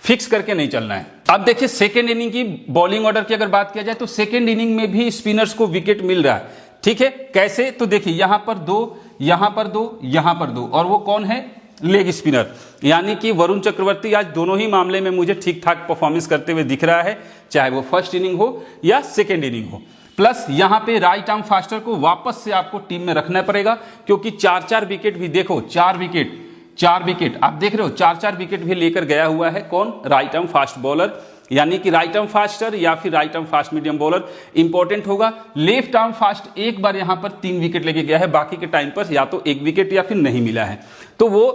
फिक्स करके नहीं चलना है। अब देखिए सेकेंड इनिंग की बॉलिंग ऑर्डर की अगर बात किया जाए तो सेकेंड इनिंग में भी स्पिनर्स को विकेट मिल रहा है। ठीक है, कैसे? तो देखिए यहां पर 2, यहां पर 2, यहां पर 2, और वो कौन है, लेग स्पिनर, यानी कि वरुण चक्रवर्ती आज दोनों ही मामले में मुझे ठीक ठाक परफॉर्मेंस करते हुए दिख रहा है, चाहे वो फर्स्ट इनिंग हो या सेकेंड इनिंग हो। प्लस यहां पे राइट आर्म फास्टर को वापस से आपको टीम में रखना पड़ेगा, क्योंकि 4-4 विकेट भी देखो, 4 विकेट आप देख रहे हो, 4-4 विकेट भी लेकर गया हुआ है। कौन? राइट आर्म फास्ट बॉलर, यानी कि राइट आर्म फास्टर या फिर right arm fast medium bowler important होगा। लेफ्ट आर्म फास्ट एक बार यहां पर 3 विकेट लेके गया है, बाकी के टाइम पर या तो 1 विकेट या फिर नहीं मिला है। तो वो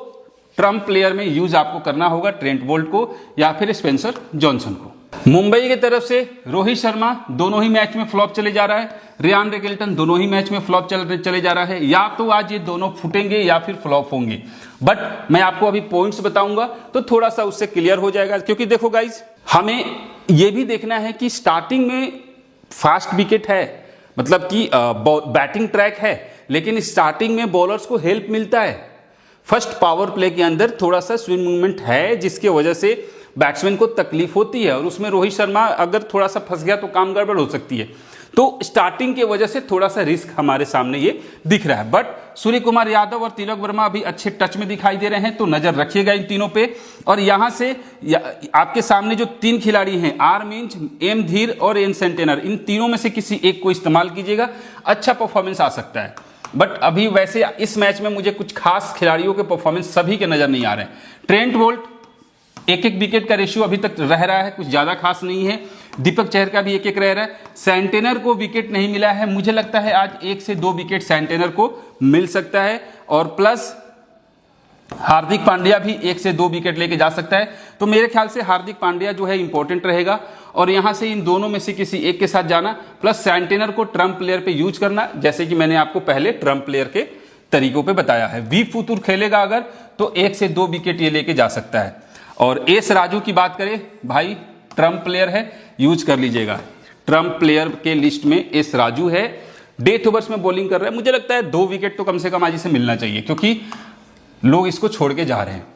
ट्रम्प प्लेयर में यूज आपको करना होगा, ट्रेंट बोल्ट को या फिर स्पेंसर जॉनसन को। मुंबई की तरफ से रोहित शर्मा दोनों ही मैच में फ्लॉप चले जा रहा है, रियान रिकेल्टन दोनों ही मैच में फ्लॉप चले जा रहा है। या तो आज ये दोनों फूटेंगे या फिर फ्लॉप होंगे, बट मैं आपको अभी पॉइंट्स बताऊंगा तो थोड़ा सा उससे क्लियर हो जाएगा। क्योंकि देखो गाइज, हमें यह भी देखना है कि स्टार्टिंग में फास्ट विकेट है, मतलब कि बैटिंग ट्रैक है, लेकिन स्टार्टिंग में बॉलर्स को हेल्प मिलता है। फर्स्ट पावर प्ले के अंदर थोड़ा सा स्विंग मूवमेंट है, जिसकी वजह से बैट्समैन को तकलीफ होती है, और उसमें रोहित शर्मा अगर थोड़ा सा फंस गया तो काम गड़बड़ हो सकती है। तो स्टार्टिंग की वजह से थोड़ा सा रिस्क हमारे सामने ये दिख रहा है। बट सूर्य कुमार यादव और तिलक वर्मा अभी अच्छे टच में दिखाई दे रहे हैं, तो नजर रखिएगा इन तीनों पे। और यहां से आपके सामने जो तीन खिलाड़ी हैं, आर मींज, एम धीर और एन सेंटेनर, इन तीनों में से किसी एक को इस्तेमाल कीजिएगा, अच्छा परफॉर्मेंस आ सकता है। बट अभी वैसे इस मैच में मुझे कुछ खास खिलाड़ियों के परफॉर्मेंस सभी के नजर नहीं आ रहे हैं। ट्रेंट बोल्ट एक विकेट का रेशियो अभी तक रह रहा है, कुछ ज्यादा खास नहीं है। दीपक चहर का भी एक रह रहा है। सेंटेनर को विकेट नहीं मिला है, मुझे लगता है आज 1 से 2 विकेट सेंटेनर को मिल सकता है। और प्लस हार्दिक पांड्या भी 1 से 2 विकेट लेके जा सकता है। तो मेरे ख्याल से हार्दिक पांड्या जो है इंपॉर्टेंट रहेगा, और यहां से इन दोनों में से किसी एक के साथ जाना, प्लस सेंटेनर को ट्रम्प प्लेयर पे यूज करना, जैसे कि मैंने आपको पहले ट्रम्प प्लेयर के तरीकों पे बताया है। वी फुतूर खेलेगा अगर, तो 1 से 2 विकेट ये लेके जा सकता है। और एस राजू की बात करें, भाई ट्रम्प प्लेयर है, यूज कर लीजिएगा। ट्रम्प प्लेयर के लिस्ट में एस राजू है, डेथ ओवर्स में बॉलिंग कर रहा है, मुझे लगता है 2 विकेट तो कम से कम आज इसे मिलना चाहिए, क्योंकि लोग इसको छोड़ के जा रहे हैं।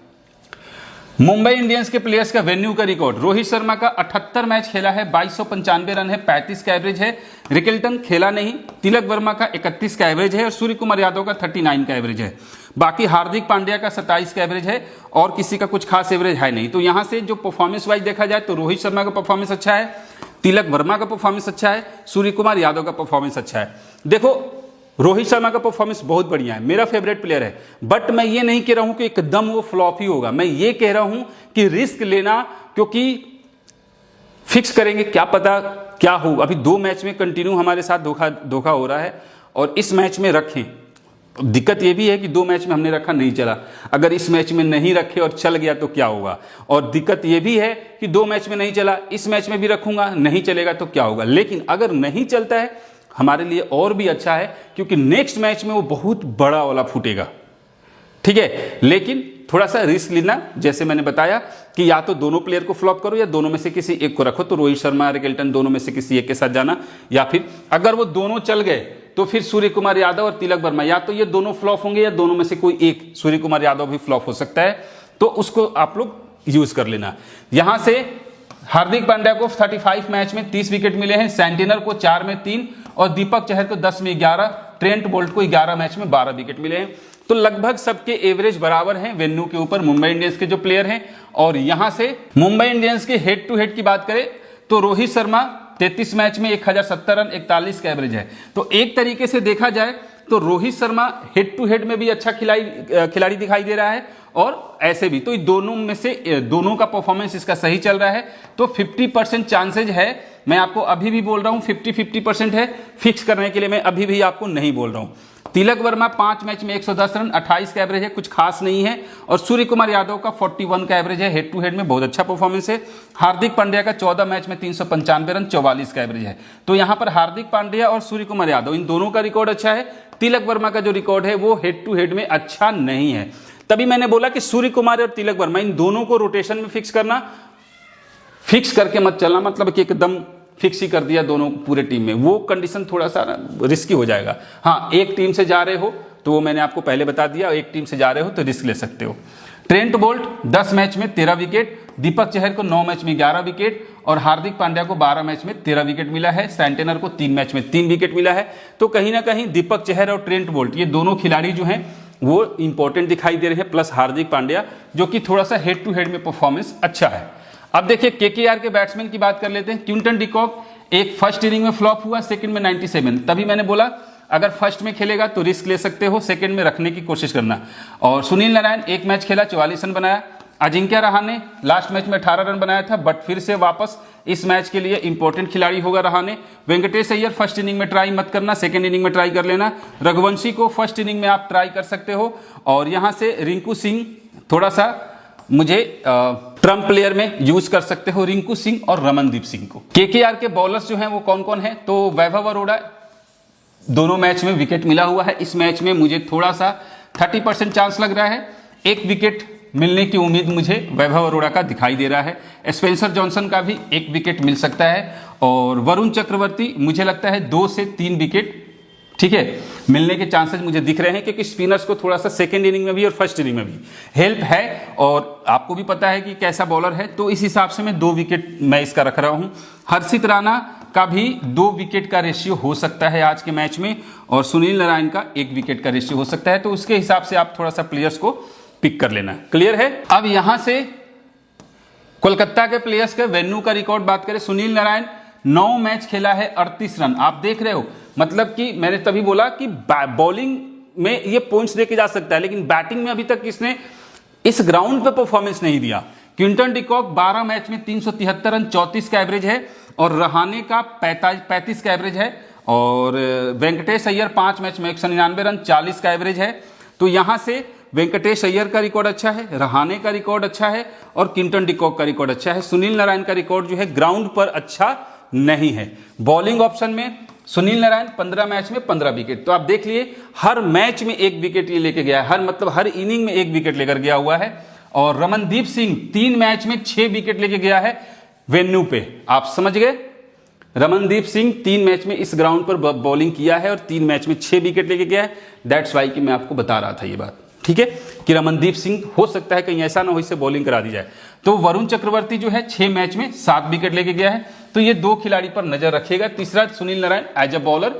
मुंबई इंडियंस के प्लेयर्स का वेन्यू का रिकॉर्ड, रोहित शर्मा का 78 मैच खेला है, 2295 रन है, 35 का एवरेज है। रिकल्टन खेला नहीं। तिलक वर्मा का 31 का एवरेज है और सूर्य कुमार यादव का 39 का एवरेज है। बाकी हार्दिक पांड्या का 27 का एवरेज है और किसी का कुछ खास एवरेज है नहीं। तो यहां से जो परफॉर्मेंस वाइज देखा जाए तो रोहित शर्मा का परफॉर्मेंस अच्छा है, तिलक वर्मा का परफॉर्मेंस अच्छा है, सूर्य कुमार यादव का परफॉर्मेंस अच्छा है। देखो, रोहित शर्मा का परफॉर्मेंस बहुत बढ़िया है, मेरा फेवरेट प्लेयर है। बट मैं ये नहीं कह रहा हूं कि एकदम वो फ्लॉप ही होगा, मैं ये कह रहा हूं कि रिस्क लेना, क्योंकि फिक्स करेंगे क्या पता क्या हो। अभी 2 मैच में कंटिन्यू हमारे साथ धोखा हो रहा है, और इस मैच में रखें। दिक्कत यह भी है कि 2 मैच में हमने रखा नहीं चला, अगर इस मैच में नहीं रखे और चल गया तो क्या होगा। और दिक्कत यह भी है कि 2 मैच में नहीं चला, इस मैच में भी रखूंगा, नहीं चलेगा तो क्या होगा। लेकिन अगर नहीं चलता है हमारे लिए और भी अच्छा है, क्योंकि नेक्स्ट मैच में वो बहुत बड़ा वाला फूटेगा, ठीक है। लेकिन थोड़ा सा रिस्क लेना, जैसे मैंने बताया कि या तो दोनों प्लेयर को फ्लॉप करो या दोनों में से किसी एक को रखो। तो रोहित शर्मा, रिकल्टन, दोनों में से किसी एक के साथ जाना, या फिर अगर वो दोनों चल गए तो फिर सूर्य कुमार यादव और तिलक वर्मा, या तो ये दोनों फ्लॉप होंगे या दोनों में से कोई एक, सूर्य कुमार यादव भी फ्लॉप हो सकता है, तो उसको आप लोग यूज कर लेना। यहां से हार्दिक पांड्या को 35 मैच में 30 विकेट मिले हैं, सेंटिनर को 4 में 3 और दीपक चहर को 10 में 11, ट्रेंट बोल्ट को 11 मैच में 12 विकेट मिले हैं। तो लगभग सबके एवरेज बराबर हैं वेन्यू के ऊपर मुंबई इंडियंस के जो प्लेयर हैं। और यहां से मुंबई इंडियंस के हेड टू हेड की बात करें तो रोहित शर्मा 33 मैच में 1070 रन, 41 का एवरेज है। तो एक तरीके से देखा जाए तो Rohit Sharma head to head में भी अच्छा खिलाड़ी दिखाई दे रहा है, और ऐसे भी तो दोनों में से दोनों का परफॉर्मेंस इसका सही चल रहा है। तो 50% चांसेज है, मैं आपको अभी भी बोल रहा हूं 50-50% है। फिक्स करने के लिए मैं अभी भी आपको नहीं बोल रहा हूं। तिलक वर्मा 5 मैच में 110 रन, 28 का एवरेज है, कुछ खास नहीं है। और सूर्य कुमार यादव का 41 का एवरेज है, हेड टू हेड में बहुत अच्छा परफॉर्मेंस है। हार्दिक पांड्या का 14 मैच में 395 रन, 44 का एवरेज है। तो यहां पर हार्दिक पांड्या और सूर्य कुमार यादव, इन दोनों का रिकॉर्ड अच्छा है। तिलक वर्मा का जो रिकॉर्ड है वो हेड टू हेड में अच्छा नहीं है। तभी मैंने बोला कि सूर्य कुमार और तिलक वर्मा, इन दोनों को रोटेशन में फिक्स करना, फिक्स करके मत चलना, मतलब कि एकदम फिक्स ही कर दिया दोनों पूरे टीम में, वो कंडीशन थोड़ा सा रिस्की हो जाएगा। हाँ, एक टीम से जा रहे हो तो वो मैंने आपको पहले बता दिया, एक टीम से जा रहे हो तो रिस्क ले सकते हो। ट्रेंट बोल्ट 10 मैच में 13 विकेट, दीपक चहर को 9 मैच में 11 विकेट और हार्दिक पांड्या को 12 मैच में 13 विकेट मिला है। सेंटेनर को 3 मैच में 3 विकेट मिला है। तो कहीं ना कहीं दीपक चहर और ट्रेंट बोल्ट, ये दोनों खिलाड़ी जो हैं वो इंपॉर्टेंट दिखाई दे रहे हैं, प्लस हार्दिक पांड्या जो कि थोड़ा सा हेड टू हेड में परफॉर्मेंस अच्छा है। अब देखिए केकेआर के बैट्समैन की बात कर लेते हैं। क्विंटन डिकॉक एक फर्स्ट इनिंग में फ्लॉप हुआ, सेकंड में 97, तभी मैंने बोला अगर फर्स्ट में खेलेगा तो रिस्क ले सकते हो, सेकंड में रखने की कोशिश करना। और सुनील नारायण 1 मैच खेला, 44 रन बनाया। अजिंक्य रहाणे लास्ट मैच में 18 रन बनाया था, बट फिर से वापस इस मैच के लिए इंपॉर्टेंट खिलाड़ी होगा रहाणे। वेंकटेश अय्यर फर्स्ट इनिंग में ट्राई मत करना, सेकंड इनिंग में ट्राई कर लेना। रघुवंशी को फर्स्ट इनिंग में आप ट्राई कर सकते हो। और यहां से रिंकू सिंह थोड़ा सा मुझे ट्रम्प प्लेयर में यूज कर सकते हो, रिंकू सिंह और रमनदीप सिंह को। केकेआर के बॉलर्स जो हैं वो कौन कौन है, तो वैभव अरोड़ा दोनों मैच में विकेट मिला हुआ है। इस मैच में मुझे थोड़ा सा 30% चांस लग रहा है, 1 विकेट मिलने की उम्मीद मुझे वैभव अरोड़ा का दिखाई दे रहा है। स्पेंसर जॉनसन का भी 1 विकेट मिल सकता है। और वरुण चक्रवर्ती मुझे लगता है 2 से 3 विकेट, ठीक है, मिलने के चांसेस मुझे दिख रहे हैं, क्योंकि स्पिनर्स को थोड़ा सा सेकंड इनिंग में भी और फर्स्ट इनिंग में भी हेल्प है, और आपको भी पता है कि कैसा बॉलर है, तो इस हिसाब से मैं 2 विकेट मैं इसका रख रहा हूं। हर्षित राणा का भी 2 विकेट का रेशियो हो सकता है आज के मैच में, और सुनील नारायण का 1 विकेट का रेशियो हो सकता है। तो उसके हिसाब से आप थोड़ा सा प्लेयर्स को पिक कर लेना। क्लियर है। अब यहां से कोलकाता के प्लेयर्स के वेन्यू का रिकॉर्ड बात करें, सुनील नारायण 9 मैच खेला है, 38 रन। आप देख रहे हो, मतलब कि मैंने तभी बोला कि बॉलिंग में ये पॉइंट्स देके जा सकता है, लेकिन बैटिंग में अभी तक इसने इस ग्राउंड पे परफॉर्मेंस नहीं दिया। क्विंटन डिकॉक 12 मैच में 373 रन, 34 का एवरेज है, और रहाणे का 35 का एवरेज है, और वेंकटेश अय्यर 5 मैच में 199 रन, 40 का एवरेज है। तो यहां से वेंकटेश अय्यर का रिकॉर्ड अच्छा है, रहाणे का रिकॉर्ड अच्छा है, और क्विंटन डिकॉक का रिकॉर्ड अच्छा है। सुनील नारायण का रिकॉर्ड जो है ग्राउंड पर अच्छा नहीं है। बॉलिंग ऑप्शन में सुनील नारायण 15 मैच में 15 विकेट। तो आप देख लिए, हर मैच में 1 विकेट ये लेके गया है, हर इनिंग में 1 विकेट लेकर गया हुआ है। और रमनदीप सिंह 3 मैच में 6 विकेट लेके गया है वेन्यू पे। आप समझ गए, रमनदीप सिंह 3 मैच में इस ग्राउंड पर बॉलिंग किया है और 3 मैच में 6 विकेट लेके गया है। दैट्स वाई कि मैं आपको बता रहा था ये बात, ठीक है, कि रमनदीप सिंह हो सकता है कहीं ऐसा ना हो इससे बॉलिंग करा दी जाए। तो वरुण चक्रवर्ती जो है 6 मैच में 7 विकेट लेके गया है। तो ये 2 खिलाड़ी पर नजर रखिएगा। तीसरा, Sunil Narayan as a bowler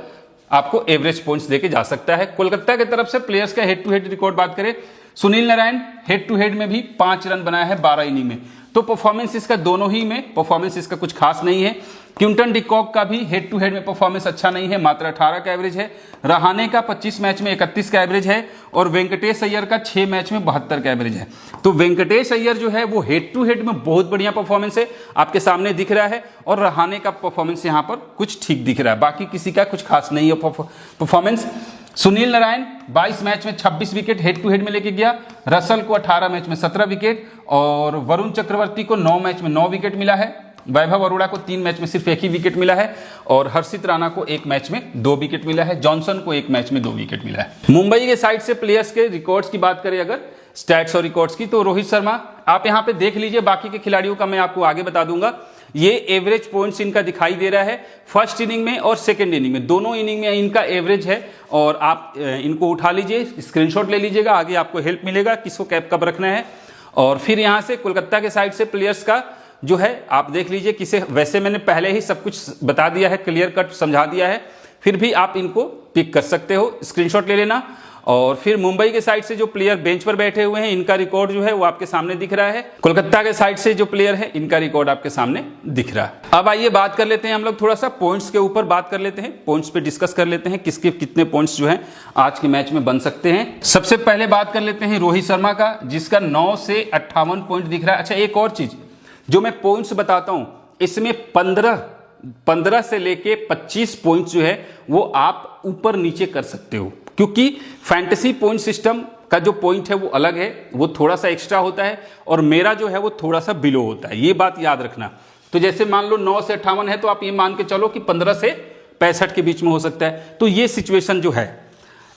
आपको एवरेज पॉइंट्स देके जा सकता है। कोलकाता की तरफ से प्लेयर्स का हेड टू हेड रिकॉर्ड बात करें, Sunil Narayan head to head में भी 5 रन बनाया है 12 इनिंग में। तो परफॉर्मेंस इसका दोनों ही में परफॉर्मेंस इसका कुछ खास नहीं है। क्विंटन डिकॉक का भी हेड टू हेड में परफॉर्मेंस अच्छा नहीं है, मात्र 18 का एवरेज है। रहाणे का 25 मैच में 31 का एवरेज है, और वेंकटेश अय्यर का 6 मैच में 72 का एवरेज है। तो वेंकटेश अय्यर जो है वो हेड टू हेड में बहुत बढ़िया परफॉर्मेंस है, आपके सामने दिख रहा है, और रहाणे का परफॉर्मेंस यहाँ पर कुछ ठीक दिख रहा है, बाकी किसी का कुछ खास नहीं है परफॉर्मेंस। सुनील नारायण 22 मैच में 26 विकेट हेड टू हेड में लेके गया, रसल को 18 मैच में 17 विकेट, और वरुण चक्रवर्ती को 9 मैच में 9 विकेट मिला है, वैभव अरोड़ा को 3 मैच में सिर्फ 1 ही विकेट मिला है, और हर्षित राणा को 1 मैच में 2 विकेट मिला है, जॉनसन को 1 मैच में 2 विकेट मिला है। मुंबई के साइड से प्लेयर्स के रिकॉर्ड्स की बात करें अगर, स्टैट्स और रिकॉर्ड्स की, तो रोहित शर्मा आप यहां पे देख लीजिए, बाकी के खिलाड़ियों का मैं आपको आगे बता दूंगा। ये एवरेज पॉइंट्स इनका दिखाई दे रहा है फर्स्ट इनिंग में और सेकंड इनिंग में, दोनों इनिंग में इनका एवरेज है, और आप इनको उठा लीजिए, स्क्रीनशॉट ले लीजिएगा, आगे आपको हेल्प मिलेगा किसको कैप कब रखना है। और फिर यहां से कोलकाता के साइड से प्लेयर्स का जो है आप देख लीजिए किसे, वैसे मैंने पहले ही सब कुछ बता दिया है, क्लियर कट समझा दिया है, फिर भी आप इनको पिक कर सकते हो, स्क्रीनशॉट ले लेना। और फिर मुंबई के साइड से जो प्लेयर बेंच पर बैठे हुए हैं इनका रिकॉर्ड जो है वो आपके सामने दिख रहा है। कोलकाता के साइड से जो प्लेयर है इनका रिकॉर्ड आपके सामने दिख रहा है। अब आइए बात कर लेते हैं हम लोग थोड़ा सा पॉइंट्स के ऊपर बात कर लेते हैं, पॉइंट्स पे डिस्कस कर लेते हैं किसके कितने पॉइंट्स जो हैं आज के मैच में बन सकते हैं। सबसे पहले बात कर लेते हैं रोहित शर्मा का, जिसका 9 से 58 पॉइंट दिख रहा है। अच्छा, एक और चीज जो मैं पॉइंट्स बताता हूं, इसमें 15 से लेके 25 पॉइंट्स जो है वो आप ऊपर नीचे कर सकते हो, क्योंकि फैंटेसी पॉइंट सिस्टम का जो पॉइंट है वो अलग है, वो थोड़ा सा एक्स्ट्रा होता है, और मेरा जो है वो थोड़ा सा बिलो होता है, ये बात याद रखना। तो जैसे मान लो 9 से 58 है, तो आप ये मान के चलो कि 15 से 65 के बीच में हो सकता है। तो ये सिचुएशन जो है।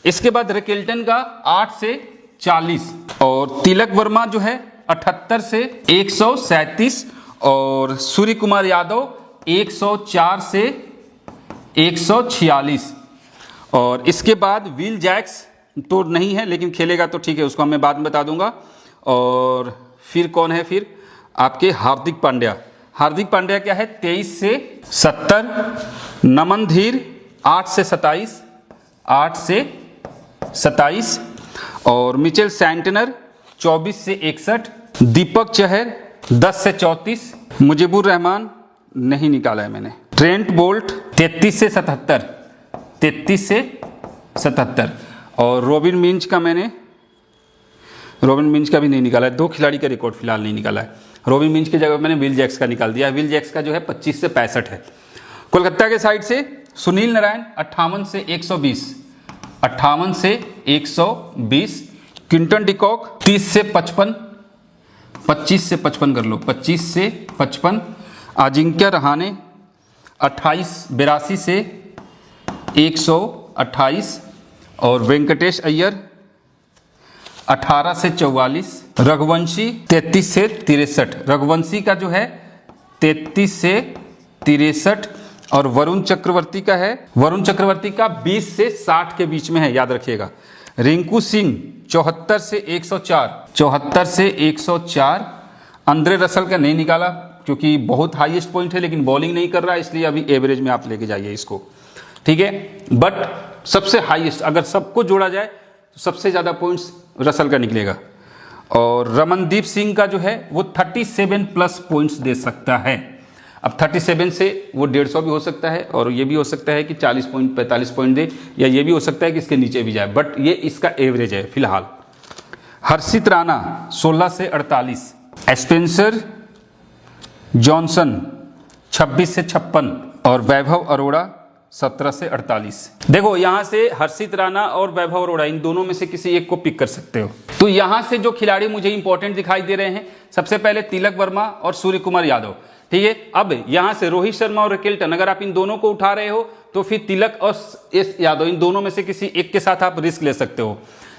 इसके बाद रिकेल्टन का 8 से 40, और तिलक वर्मा जो है 78 से 137, और सूर्य कुमार यादव 104 से 146, और इसके बाद विल जैक्स तो नहीं है, लेकिन खेलेगा तो ठीक है, उसको मैं बाद में बता दूंगा। और फिर कौन है, फिर आपके हार्दिक पांड्या क्या है 23 से 70, नमन धीर 8 से 27, और मिचेल सैंटनर 24 से 61, दीपक चहर 10 से 34, मुजीबुर रहमान नहीं निकाला है मैंने, ट्रेंट बोल्ट 33 से 77, और रॉबिन मिंच का भी नहीं निकाला है। 2 खिलाड़ी का रिकॉर्ड फिलहाल नहीं निकाला है। रॉबिन मिंच की जगह मैंने विल जैक्स का निकाल दिया है। विल जैक्स का जो है 25 से 65 है। कोलकाता के साइड से सुनील नारायण 58 से 120, क्विंटन डिकॉक 30 से 55, 25 से 55 कर लो, 25 से 55, अजिंक्य रहाणे 82 से 128, और वेंकटेश अय्यर 18 से 44, रघुवंशी 33 से 63, रघुवंशी का जो है 33 से 63, और वरुण चक्रवर्ती का 20 से 60 के बीच में है, याद रखिएगा। रिंकू सिंह 74 से 104, अंद्रे रसल का नहीं निकाला, क्योंकि बहुत हाईएस्ट पॉइंट है, लेकिन बॉलिंग नहीं कर रहा है, इसलिए अभी एवरेज में आप लेके जाइए इसको, ठीक है। बट सबसे हाईएस्ट अगर सबको जोड़ा जाए तो सबसे ज़्यादा पॉइंट्स रसल का निकलेगा। और रमनदीप सिंह का जो है वो 37 प्लस पॉइंट्स दे सकता है। अब 37 से वो 150 भी हो सकता है, और ये भी हो सकता है कि 40 पॉइंट 45 पॉइंट दे, या ये भी हो सकता है कि इसके नीचे भी जाए, बट ये इसका एवरेज है फिलहाल। हर्षित राणा 16 से 48, स्पेंसर जॉनसन 26 से 56 और वैभव अरोड़ा 17 से 48। देखो यहां से हर्षित राणा और वैभव अरोड़ा इन दोनों में से किसी एक को पिक कर सकते हो। तो यहां से जो खिलाड़ी मुझे इंपॉर्टेंट दिखाई दे रहे हैं, सबसे पहले तिलक वर्मा और सूर्य कुमार यादव, ठीक है। अब यहां से रोहित शर्मा और रिकेल्टन, अगर आप इन दोनों को उठा रहे हो तो फिर तिलक और एस यादव इन दोनों में से किसी एक के साथ आप रिस्क ले सकते हो।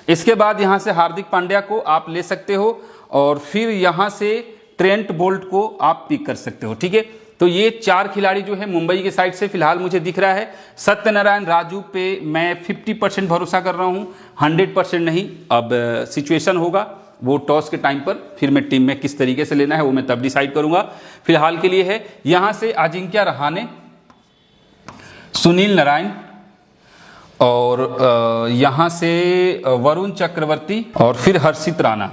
इसके बाद यहां से हार्दिक पांड्या को आप ले सकते हो, और फिर यहां से ट्रेंट बोल्ट को आप पिक कर सकते हो, ठीक है। तो ये 4 खिलाड़ी जो है मुंबई के साइड से फिलहाल मुझे दिख रहा है। सत्यनारायण राजू पे मैं 50% भरोसा कर रहा हूं, 100% नहीं। अब सिचुएशन होगा वो टॉस के टाइम पर, फिर मैं टीम में किस तरीके से लेना है वो मैं तब डिसाइड करूंगा। फिलहाल के लिए है यहां से अजिंक्य रहाणे, सुनील नारायण, और यहां से वरुण चक्रवर्ती, और फिर हर्षित राणा,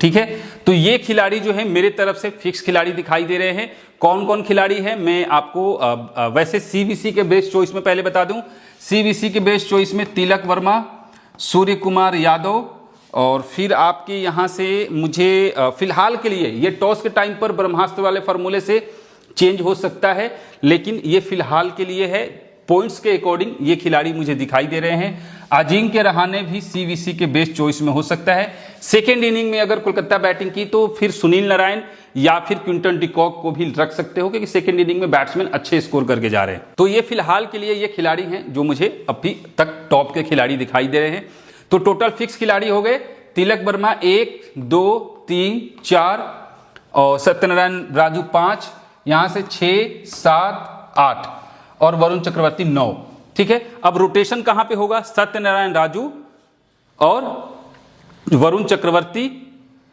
ठीक है। तो ये खिलाड़ी जो है मेरे तरफ से फिक्स खिलाड़ी दिखाई दे रहे हैं। कौन कौन खिलाड़ी है मैं आपको वैसे सीबीसी के बेस्ट चॉइस में पहले बता दूं। सीबीसी के बेस्ट चॉइस में तिलक वर्मा, सूर्य कुमार यादव, और फिर आपके यहां से मुझे फिलहाल के लिए ये टॉस के टाइम पर ब्रह्मास्त्र वाले फॉर्मूले से चेंज हो सकता है, लेकिन ये फिलहाल के लिए है। पॉइंट्स के अकॉर्डिंग ये खिलाड़ी मुझे दिखाई दे रहे हैं। अजिंक्य रहाणे भी सीबीसी के बेस्ट चॉइस में हो सकता है। सेकेंड इनिंग में अगर कोलकाता बैटिंग की तो फिर सुनील नारायण या फिर क्विंटन डिकॉक को भी रख सकते हो, क्योंकि सेकेंड इनिंग में बैट्समैन अच्छे स्कोर करके जा रहे हैं। तो ये फिलहाल के लिए ये खिलाड़ी हैं जो मुझे अभी तक टॉप के खिलाड़ी दिखाई दे रहे हैं। तो टोटल फिक्स खिलाड़ी हो गए तिलक वर्मा 1 2 3 4, और सत्यनारायण राजू 5, यहां से 6 7 8, और वरुण चक्रवर्ती 9, ठीक है। अब रोटेशन कहां पे होगा? सत्यनारायण राजू और वरुण चक्रवर्ती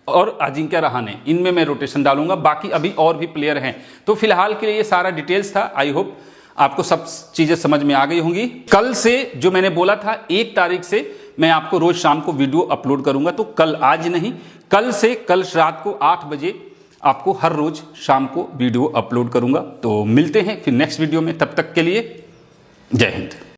और अजिंक्य रहाणे, इनमें मैं रोटेशन डालूंगा। बाकी अभी और भी प्लेयर हैं। तो फिलहाल के लिए ये सारा डिटेल्स था। आई होप आपको सब चीजें समझ में आ गई होंगी। कल से जो मैंने बोला था 1 तारीख से मैं आपको रोज शाम को वीडियो अपलोड करूंगा, तो कल आज नहीं, कल से कल रात को 8 बजे आपको हर रोज शाम को वीडियो अपलोड करूंगा। तो मिलते हैं फिर नेक्स्ट वीडियो में, तब तक के लिए जय हिंद।